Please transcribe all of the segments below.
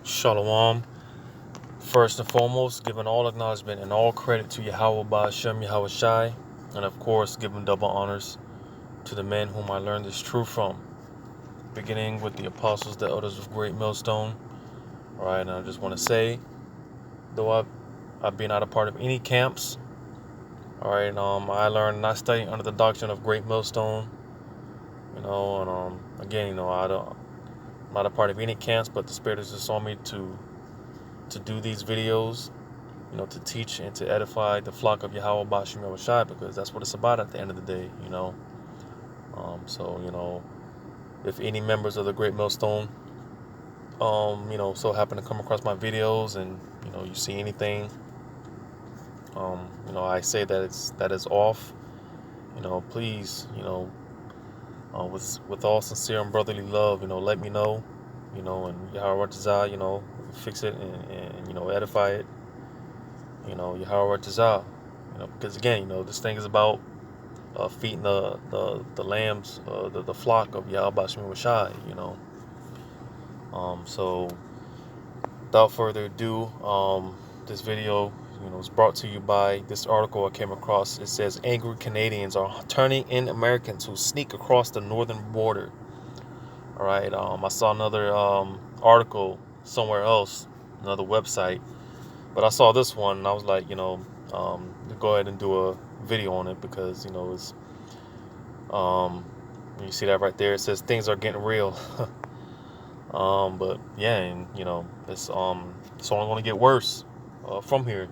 Shalom. First and foremost, giving all acknowledgement and all credit to YAHAWAH BAHASHAM YAHAWASHI, and of course, giving double honors to the men whom I learned this truth from, beginning with the apostles, the elders of Great Millstone. All right, and I just want to say, though I've been not a part of any camps, all right, I learned not studying under the doctrine of Great Millstone, and again, I'm not a part of any camps, but the Spirit has just on me to do these videos, to teach and to edify the flock of YAHAWAH BAHASHAM YAHAWASHI, because that's what it's about at the end of the day, So, if any members of the Great Millstone, so happen to come across my videos and, you see anything, I say that is off, please, with all sincere and brotherly love, let me know, and YAHAWAH, fix it and edify it, YAHAWAH, because again, this thing is about feeding the lambs, the flock of YAHWAH BAHASHAM YAHAWASHI, So without further ado, this video, is brought to you by this article I came across. It says angry Canadians are turning in Americans who sneak across the northern border. All right, I saw another article somewhere else, another website, but I saw this one and I was like, go ahead and do a video on it because it's you see that right there. It says things are getting real. But yeah, and it's only going to get worse from here,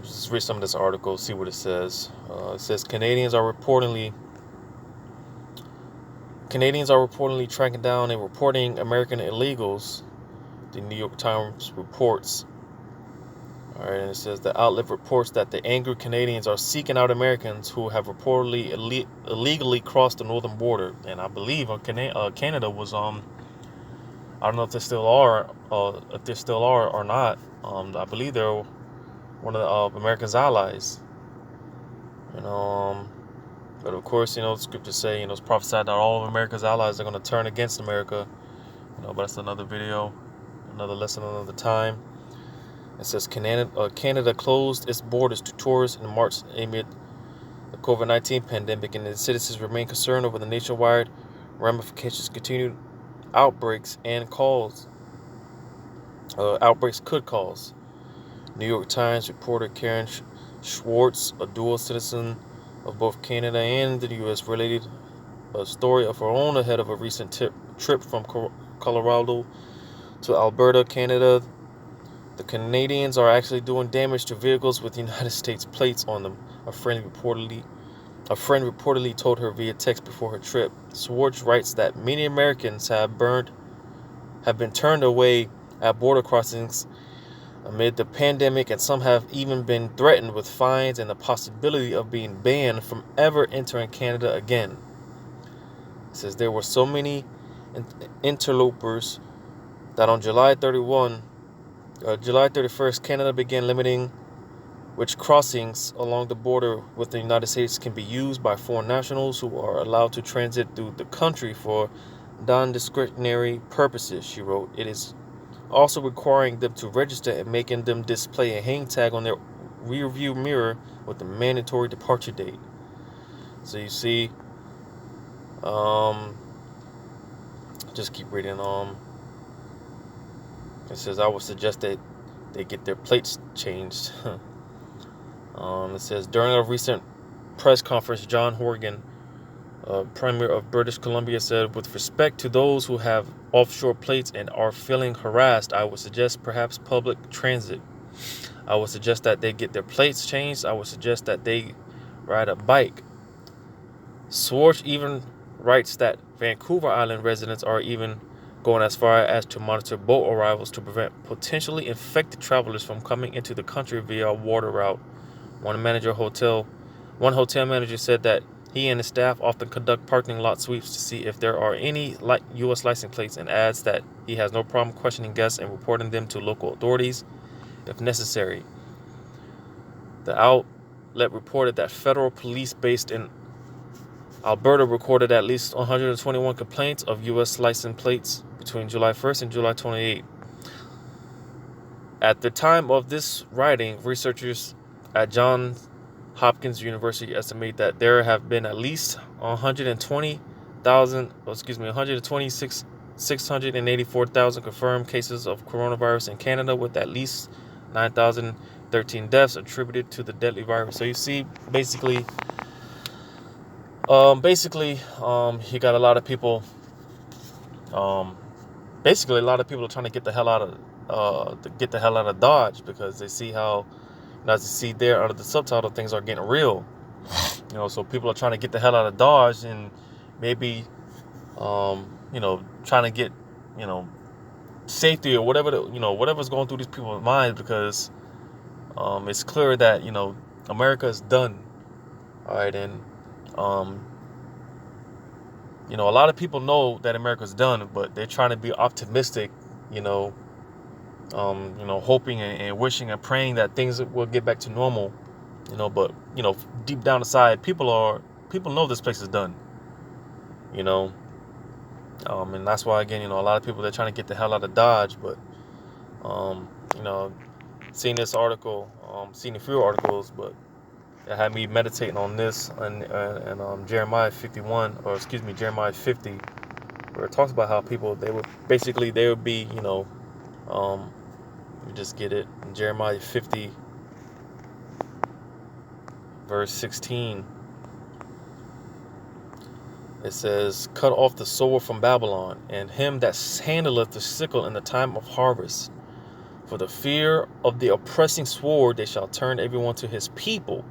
just read some of this article, see what it says. It says Canadians are reportedly tracking down and reporting American illegals. The New York Times reports. All right, and it says the outlet reports that the angry Canadians are seeking out Americans who have reportedly illegally crossed the northern border. And I believe Canada was I don't know if they still are, or not. I believe they're one of the America's allies. But of course, the scriptures say, it's prophesied that all of America's allies are going to turn against America. But that's another video, another lesson, another time. It says Canada closed its borders to tourists in March amid the COVID-19 pandemic, and its citizens remain concerned over the nationwide ramifications. Continued outbreaks could cause. New York Times reporter Karen Schwartz, a dual citizen of both Canada and the U.S., related a story of her own ahead of a recent trip from Colorado to Alberta, Canada. The Canadians are actually doing damage to vehicles with United States plates on them, a friend reportedly told her via text before her trip. Schwartz writes that many Americans have been turned away at border crossings amid the pandemic, and some have even been threatened with fines and the possibility of being banned from ever entering Canada again. It says there were so many interlopers that on July 31st, Canada began limiting which crossings along the border with the United States can be used by foreign nationals who are allowed to transit through the country for non-discretionary purposes, she wrote. It is also requiring them to register and making them display a hang tag on their rearview mirror with the mandatory departure date. So you see, just keep reading. It says, I would suggest that they get their plates changed. It says, during a recent press conference, John Horgan, Premier of British Columbia, said, with respect to those who have offshore plates and are feeling harassed, I would suggest perhaps public transit. I would suggest that they get their plates changed. I would suggest that they ride a bike. Schwartz even writes that Vancouver Island residents are even going as far as to monitor boat arrivals to prevent potentially infected travelers from coming into the country via a water route. One hotel manager said that he and his staff often conduct parking lot sweeps to see if there are any U.S. license plates, and adds that he has no problem questioning guests and reporting them to local authorities if necessary. The outlet reported that federal police based in Alberta recorded at least 121 complaints of U.S. license plates between July 1st and July 28th. At the time of this writing, researchers at Johns Hopkins University estimate that there have been at least 126,684,000 confirmed cases of coronavirus in Canada, with at least 9,013 deaths attributed to the deadly virus. So you see, basically, you got a lot of people. Basically, a lot of people are trying to get the hell out of Dodge, because they see how, as you see there under the subtitle, things are getting real. So people are trying to get the hell out of Dodge, and maybe, trying to get, safety or whatever, whatever's going through these people's minds, because it's clear that, America is done. All right, and a lot of people know that America's done, but they're trying to be optimistic, hoping and wishing and praying that things will get back to normal, but deep down inside, people know this place is done, and that's why, again, a lot of people, they're trying to get the hell out of Dodge. But seeing this article, seen a few articles, but it had me meditating on this, and Jeremiah 50, where it talks about how people, they would be, let me just get it, in Jeremiah 50, verse 16, it says, "Cut off the sower from Babylon, and him that handleth the sickle in the time of harvest. For the fear of the oppressing sword, they shall turn everyone to his people,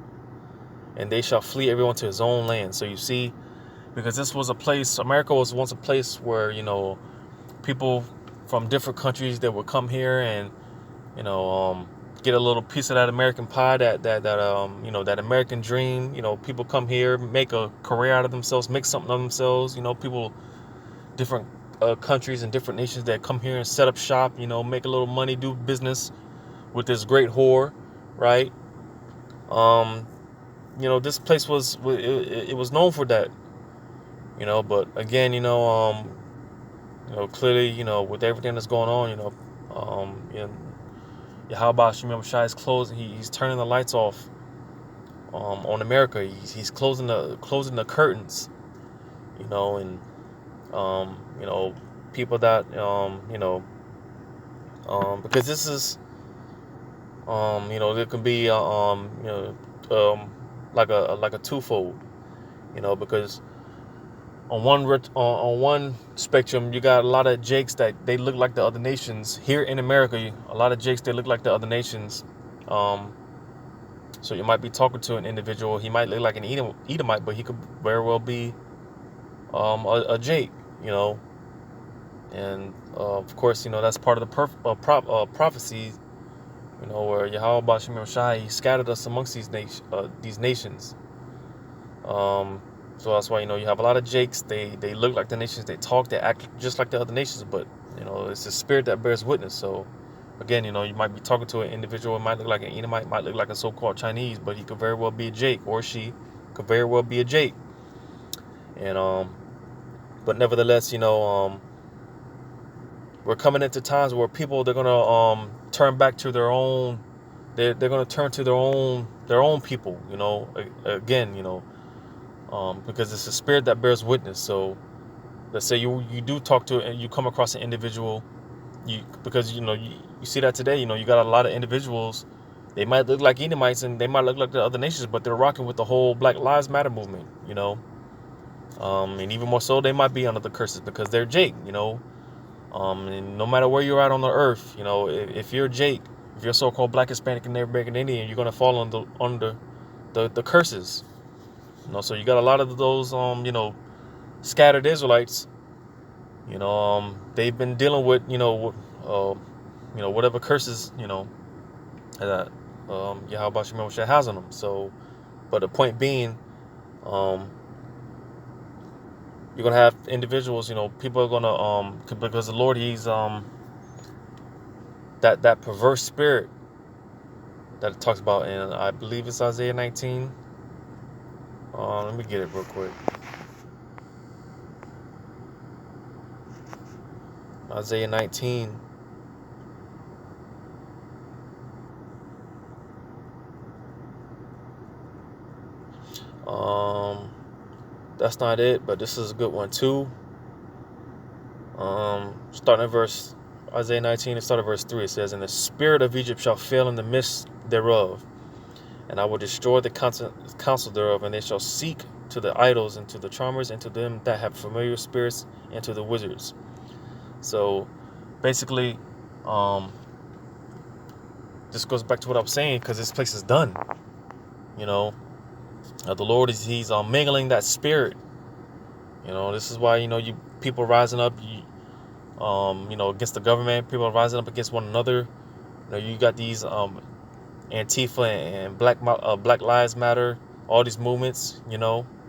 and they shall flee everyone to his own land." So you see, because this was a place, America was once a place where, people from different countries that would come here and, get a little piece of that American pie, that American dream. People come here, make a career out of themselves, make something of themselves. People, different countries and different nations that come here and set up shop, make a little money, do business with this great whore, right? This place was known for that, but again, clearly, with everything that's going on, YAHAWAH BAHASHAM YAHAWASHI is closing. He's turning the lights off on America. He's closing the curtains, and people that because this is there can be like a twofold, because on one spectrum, you got a lot of Jakes that they look like the other nations. Here in America, a lot of Jakes, they look like the other nations. So you might be talking to an individual. He might look like an Edomite, but he could very well be a Jake, and of course, that's part of the prophecy, where YAHAWAH BAHASHAM YAHAWASHI, he scattered us amongst these nations. So that's why, you have a lot of Jakes. They look like the nations. They talk. They act just like the other nations. But, it's the spirit that bears witness. So, again, you might be talking to an individual. It might look like an Edomite. Might look like a so-called Chinese. But he could very well be a Jake. Or she could very well be a Jake. And, but nevertheless, we're coming into times where people, they're going to turn back to their own. They're going to turn to their own people, again, because it's a spirit that bears witness. So let's say you do talk to, and you come across an individual, because you see that today, you got a lot of individuals. They might look like Edomites, and they might look like the other nations, but they're rocking with the whole Black Lives Matter movement, and even more so, they might be under the curses because they're Jake, and no matter where you're at on the earth, if you're Jake, if you're so-called Black, Hispanic, and Native American Indian, you're going to fall under the curses. So you got a lot of those, scattered Israelites. They've been dealing with, whatever curses, that YAHAWAH BAHASHAM YAHAWASHI has on them. So, but the point being, you're gonna have individuals, people are gonna, because the Lord, He's that perverse spirit that it talks about in, I believe it's Isaiah 19. Let me get it real quick. Isaiah 19. Um, that's not it, but this is a good one too. Starting at verse Isaiah 19 and start at verse 3. It says, "And the spirit of Egypt shall fail in the midst thereof, and I will destroy the counsel thereof, and they shall seek to the idols and to the charmers and to them that have familiar spirits and to the wizards." So basically, this goes back to what I was saying, because this place is done. You know, the Lord he's mingling that spirit. You know, this is why, you people rising up, against the government. People are rising up against one another. You got these Antifa and Black Lives Matter, all these movements. You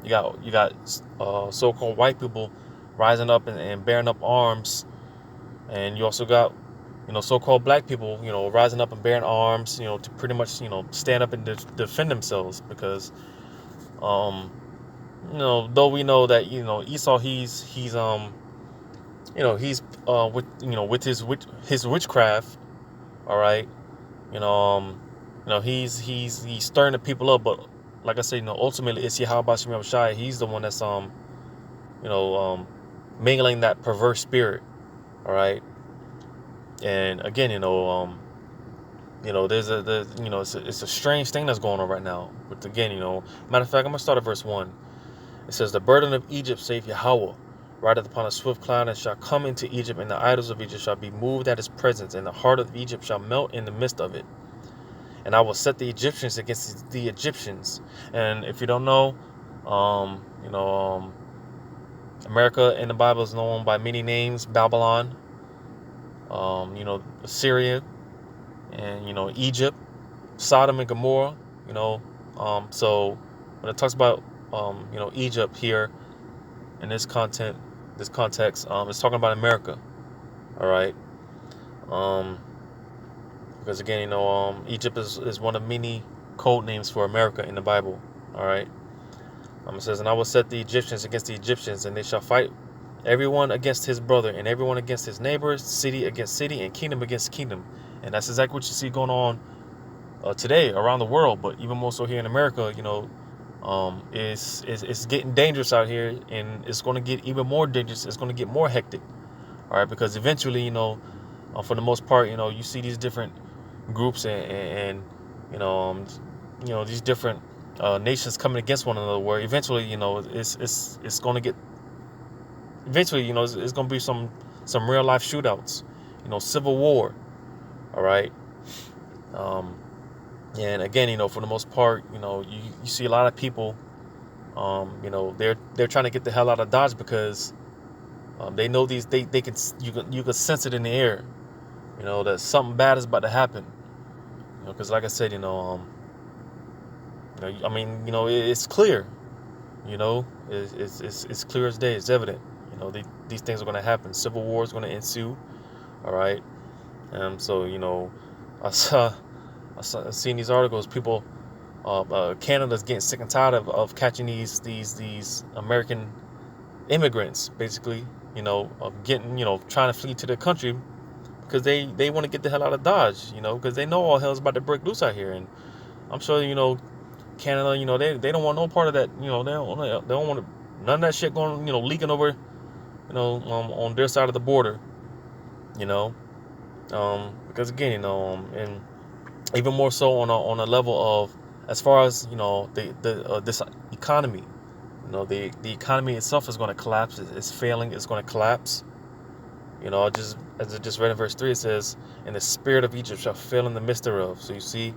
got so-called white people rising up and bearing up arms, and you also got so-called black people rising up and bearing arms, to pretty much stand up and defend themselves, because though we know that Esau with his witchcraft, all right, he's stirring the people up, but like I said, ultimately it's YAHAWAH BAHASHAM YAHAWASHI. He's the one that's mingling that perverse spirit, all right. And again, it's a strange thing that's going on right now. But again, matter of fact, I'm gonna start at verse 1. It says, "The burden of Egypt, saith Yahweh, rideth upon a swift cloud, and shall come into Egypt, and the idols of Egypt shall be moved at his presence, and the heart of Egypt shall melt in the midst of it. And I will set the Egyptians against the Egyptians." And if you don't know, America in the Bible is known by many names: Babylon, Assyria, and Egypt, Sodom and Gomorrah. So when it talks about Egypt here in this context, it's talking about America. All right. Because again, Egypt is one of many code names for America in the Bible. All right. It says, "And I will set the Egyptians against the Egyptians, and they shall fight everyone against his brother, and everyone against his neighbor, city against city, and kingdom against kingdom." And that's exactly what you see going on today around the world, but even more so here in America. It's getting dangerous out here, and it's going to get even more dangerous. It's going to get more hectic. All right, because eventually, for the most part, you see these different groups and these different nations coming against one another, where eventually, it's going to get eventually, it's going to be some real life shootouts, civil war. All right. And again, for the most part, you see a lot of people, they're trying to get the hell out of Dodge, because they know you can sense it in the air, that something bad is about to happen. Because like I said, it's clear, it's clear as day. It's evident, these things are going to happen. Civil war is going to ensue. All right. So I've seen these articles. People, Canada's getting sick and tired of catching these American immigrants, basically, getting, trying to flee to their country, because they want to get the hell out of Dodge, because they know all hell's about to break loose out here. And I'm sure, Canada, they don't want no part of that. They don't want none of that shit going, leaking over, on their side of the border, because again, and even more so on a level of, as far as this economy, the economy itself is going to collapse. It's failing. It's going to collapse. Just as I just read in verse 3, it says, "And the spirit of Egypt shall fail in the midst thereof." So you see,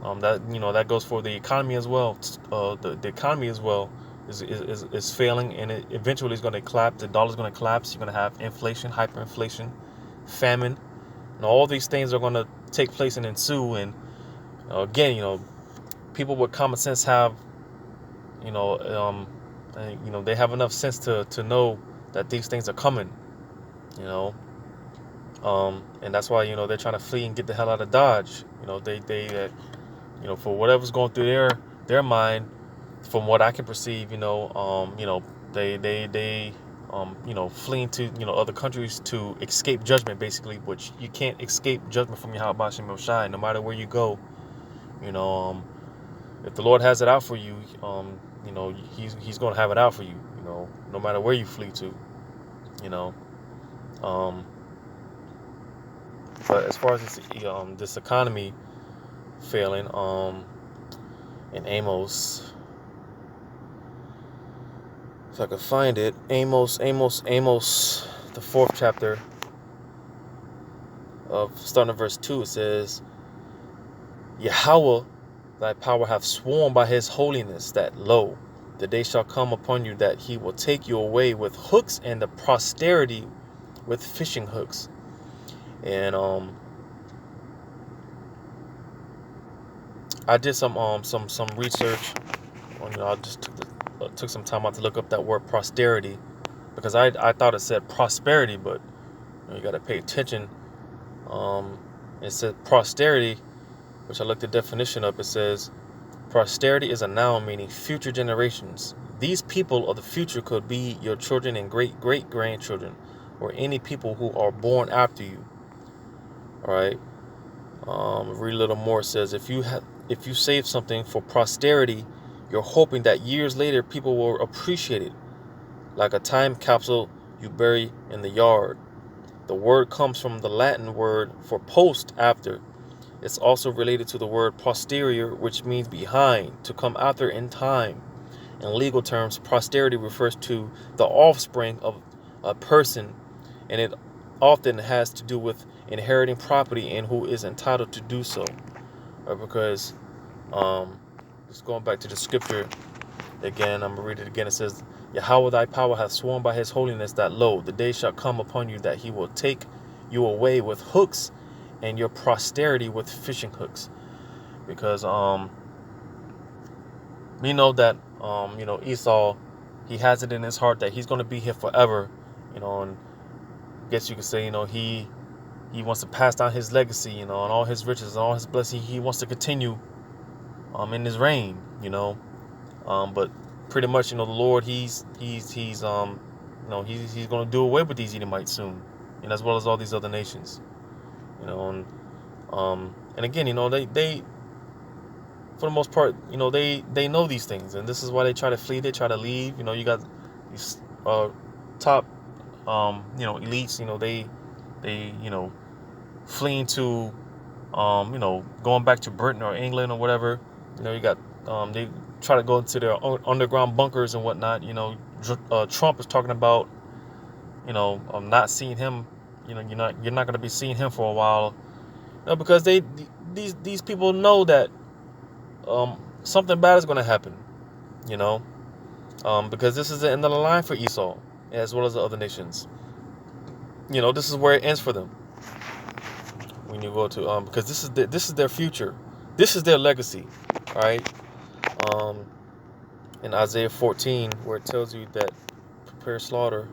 that goes for the economy as well. The economy as well is failing, and it eventually is going to collapse. The dollar is going to collapse. You're going to have inflation, hyperinflation, famine, and all these things are going to take place and ensue. And again, people with common sense have, they have enough sense to know that these things are coming. And that's why they're trying to flee and get the hell out of Dodge. They for whatever's going through their mind, from what I can perceive, they fleeing to, other countries to escape judgment, basically, which you can't escape judgment from YAHAWAH BAHASHAM YAHAWASHI, no matter where you go. If the Lord has it out for you, he's going to have it out for you, no matter where you flee to, you know. But as far as this economy failing, in Amos, if I could find it, Amos, the 4th chapter, starting at verse 2, it says, Yahweh, thy power hath sworn by his holiness that, lo, the day shall come upon you that he will take you away with hooks, and the posterity with fishing hooks. And I did some research. I just took some time out to look up that word posterity, because I thought it said prosperity, but you got to pay attention. It said posterity, which I looked the definition up. It says posterity is a noun meaning future generations. These people of the future could be your children and great grandchildren, or any people who are born after you. All right. Read a little more. It says if you save something for posterity, you're hoping that years later people will appreciate it, like a time capsule you bury in the yard. The word comes from the Latin word for post, after. It's also related to the word posterior, which means behind, to come after in time. In legal terms, posterity refers to the offspring of a person, and it often has to do with inheriting property and who is entitled to do so. Because, just going back to the scripture again, I'm going to read it again. It says, Yahweh thy power hath sworn by his holiness that, lo, the day shall come upon you that he will take you away with hooks, and your posterity with fishing hooks. Because we know that Esau, he has it in his heart that he's going to be here forever, and I guess you could say, he wants to pass down his legacy, and all his riches and all his blessing. He wants to continue in his reign, but pretty much, the Lord, he's going to do away with these Edomites soon, and as well as all these other nations, and again, they for the most part, they know these things, and this is why they try to flee, they try to leave. You got these top elites, they fleeing to going back to Britain or England or whatever. You got they try to go into their underground bunkers and whatnot. Trump is talking about not seeing him. You're not going to be seeing him for a while, because these people know that something bad is going to happen. Because this is the end of the line for Esau as well as the other nations. This is where it ends for them. When you go to because this is their future, this is their legacy, all right. In Isaiah 14, where it tells you that prepare slaughter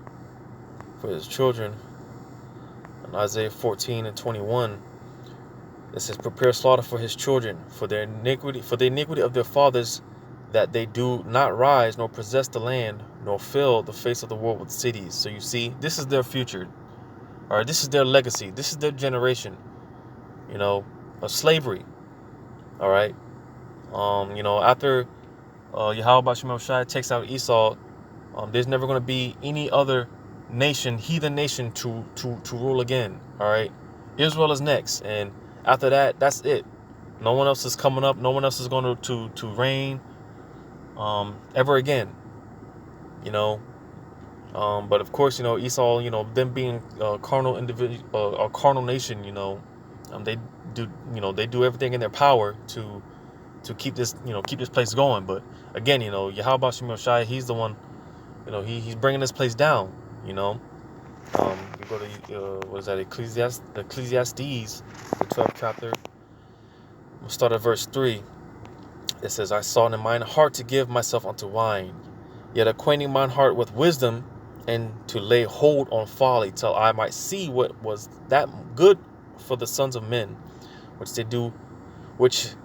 for his children, in Isaiah 14 and 21, it says, prepare slaughter for his children, for the iniquity of their fathers, that they do not rise nor possess the land, nor fill the face of the world with cities. So you see, this is their future, all right. This is their legacy. This is their generation, of slavery, all right. After YAHAWAH BAHASHAM YAHAWASHI takes out Esau, there's never going to be any other nation, heathen nation, to rule again, all right. Israel is next, and after that, that's it. No one else is coming up. No one else is going to reign ever again. But of course, Esau, them being a carnal individual, a carnal nation, they do everything in their power to keep this place going. But again, YAHAWAH BAHASHAM YAHAWASHI, he's the one, he's bringing this place down. You go to what is that, Ecclesiastes, the 12th chapter. We'll start at verse 3. It says, I sought in mine heart to give myself unto wine, yet acquainting mine heart with wisdom, and to lay hold on folly, till I might see what was that good for the sons of men, which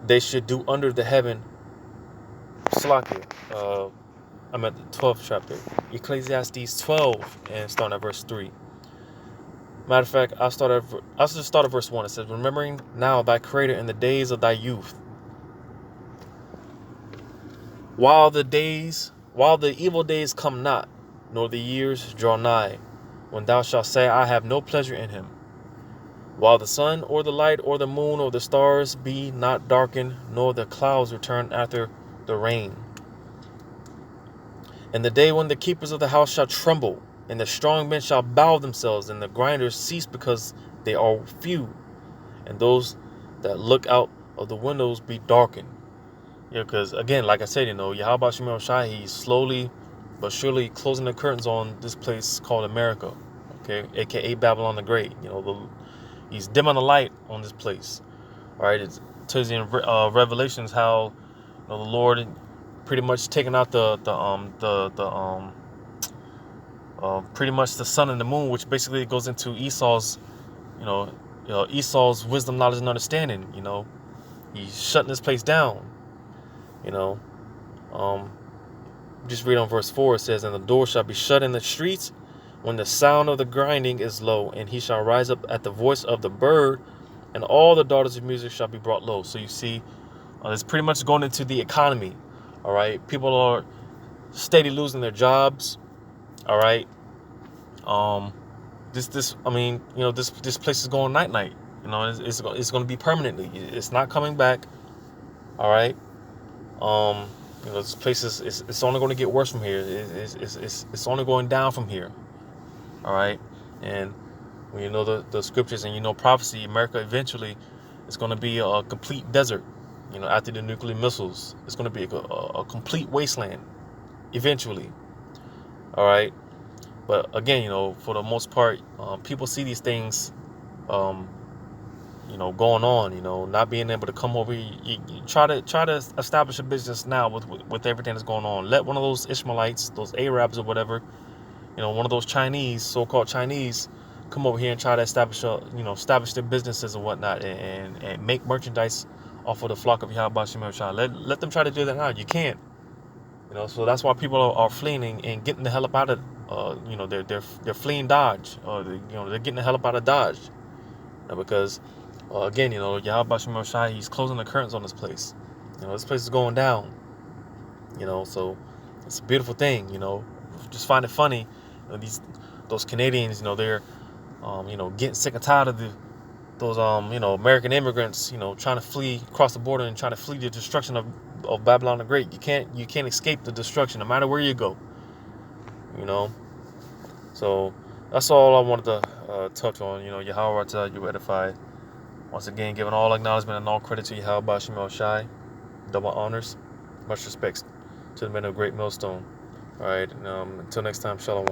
they should do under the heaven. Slakia. I'm at the 12th chapter. Ecclesiastes 12 and starting at verse 3. Matter of fact, I'll just start at verse 1. It says, remembering now thy creator in the days of thy youth, while the evil days come not, nor the years draw nigh, when thou shalt say, I have no pleasure in him. While the sun or the light or the moon or the stars be not darkened, nor the clouds return after the rain. And the day when the keepers of the house shall tremble, and the strong men shall bow themselves, and the grinders cease because they are few, and those that look out of the windows be darkened. Yeah, because again, like I said, Yahawah Bahashem Yahawashi, he's slowly but surely closing the curtains on this place called America, okay, aka Babylon the Great. He's dimming the light on this place. All right, it tells you in Revelations how the Lord pretty much taking out pretty much the sun and the moon, which basically goes into Esau's, Esau's wisdom, knowledge, and understanding. He's shutting this place down. Just read on verse 4. It says, and the door shall be shut in the streets when the sound of the grinding is low, and he shall rise up at the voice of the bird, and all the daughters of music shall be brought low. So you see, it's pretty much going into the economy. All right, people are steady losing their jobs. All right, this place is going night. It's going to be permanently. It's not coming back. All right, this place it's only going to get worse from here. It's only going down from here. All right, and when you know the scriptures and prophecy, America eventually is going to be a complete desert. After the nuclear missiles, it's going to be a complete wasteland eventually. All right, but again, for the most part, people see these things, going on. Not being able to come over. You try to establish a business now with everything that's going on. Let one of those Ishmaelites, those Arabs or whatever, one of those Chinese, so-called Chinese, come over here and try to establish their businesses and whatnot, and make merchandise off of the flock of Yahawah Bahashem Yahawashi. Let them try to do that now. You can't. So that's why people are fleeing and getting the hell up out of, they're fleeing Dodge, they're getting the hell up out of Dodge, because again, Yahawah Bahashem Yahawashi, he's closing the curtains on this place. This place is going down. So it's a beautiful thing. Just find it funny. Those Canadians, they're getting sick and tired of those American immigrants, trying to flee across the border and trying to flee the destruction of Babylon the Great. You can't escape the destruction no matter where you go. So that's all I wanted to touch on. Yahawah you edify. Once again, giving all acknowledgement and all credit to Yahawah Bahashem Yahawashi. Double honors, much respects to the men of Great Millstone. All right, until next time, shalom.